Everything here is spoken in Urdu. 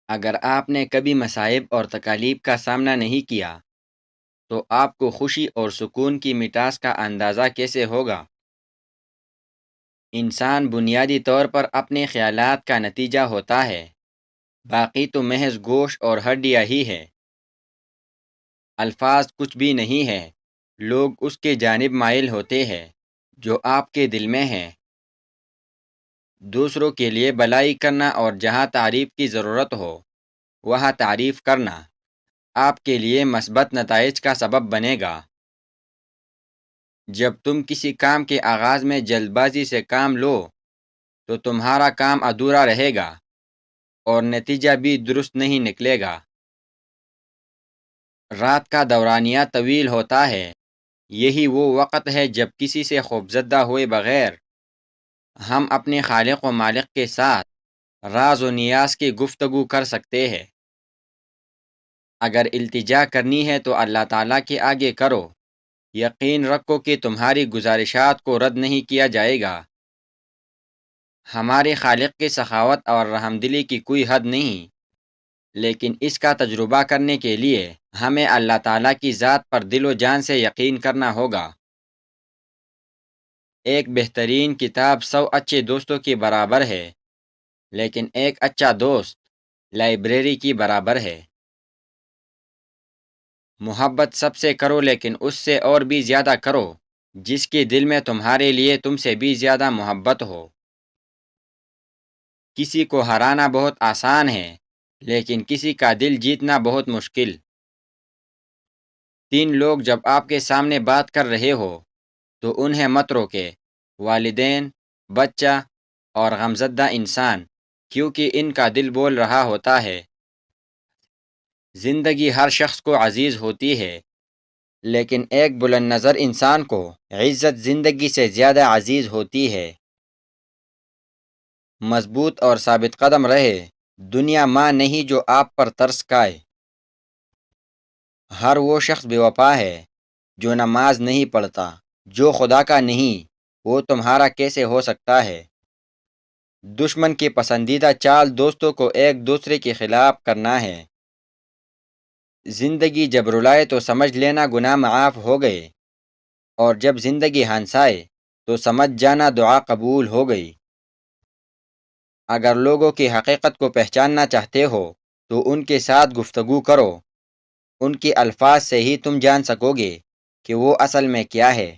اگر آپ نے کبھی مصائب اور تکالیف کا سامنا نہیں کیا تو آپ کو خوشی اور سکون کی مٹاس کا اندازہ کیسے ہوگا؟ انسان بنیادی طور پر اپنے خیالات کا نتیجہ ہوتا ہے، باقی تو محض گوشت اور ہڈیاں ہی ہے۔ الفاظ کچھ بھی نہیں ہے، لوگ اس کے جانب مائل ہوتے ہیں جو آپ کے دل میں ہیں۔ دوسروں کے لیے بھلائی کرنا اور جہاں تعریف کی ضرورت ہو وہاں تعریف کرنا آپ کے لیے مثبت نتائج کا سبب بنے گا۔ جب تم کسی کام کے آغاز میں جلد بازی سے کام لو تو تمہارا کام ادھورا رہے گا اور نتیجہ بھی درست نہیں نکلے گا۔ رات کا دورانیہ طویل ہوتا ہے، یہی وہ وقت ہے جب کسی سے خوفزدہ ہوئے بغیر ہم اپنے خالق و مالک کے ساتھ راز و نیاز کی گفتگو کر سکتے ہیں۔ اگر التجا کرنی ہے تو اللہ تعالیٰ کے آگے کرو، یقین رکھو کہ تمہاری گزارشات کو رد نہیں کیا جائے گا۔ ہمارے خالق کی سخاوت اور رحمدلی کی کوئی حد نہیں، لیکن اس کا تجربہ کرنے کے لیے ہمیں اللہ تعالیٰ کی ذات پر دل و جان سے یقین کرنا ہوگا۔ ایک بہترین کتاب 100 اچھے دوستوں کی برابر ہے، لیکن ایک اچھا دوست لائبریری کی برابر ہے۔ محبت سب سے کرو لیکن اس سے اور بھی زیادہ کرو جس کے دل میں تمہارے لیے تم سے بھی زیادہ محبت ہو۔ کسی کو ہرانا بہت آسان ہے لیکن کسی کا دل جیتنا بہت مشکل۔ 3 لوگ جب آپ کے سامنے بات کر رہے ہو تو انہیں مت روکے، والدین، بچہ اور غمزدہ انسان، کیونکہ ان کا دل بول رہا ہوتا ہے۔ زندگی ہر شخص کو عزیز ہوتی ہے، لیکن ایک بلند نظر انسان کو عزت زندگی سے زیادہ عزیز ہوتی ہے۔ مضبوط اور ثابت قدم رہے، دنیا ماں نہیں جو آپ پر ترس کھائے۔ ہر وہ شخص بے وفا ہے جو نماز نہیں پڑھتا، جو خدا کا نہیں وہ تمہارا کیسے ہو سکتا ہے؟ دشمن کی پسندیدہ چال دوستوں کو ایک دوسرے کے خلاف کرنا ہے۔ زندگی جب رلائے تو سمجھ لینا گناہ معاف ہو گئے، اور جب زندگی ہنسائے تو سمجھ جانا دعا قبول ہو گئی۔ اگر لوگوں کی حقیقت کو پہچاننا چاہتے ہو تو ان کے ساتھ گفتگو کرو، ان کے الفاظ سے ہی تم جان سکو گے کہ وہ اصل میں کیا ہے۔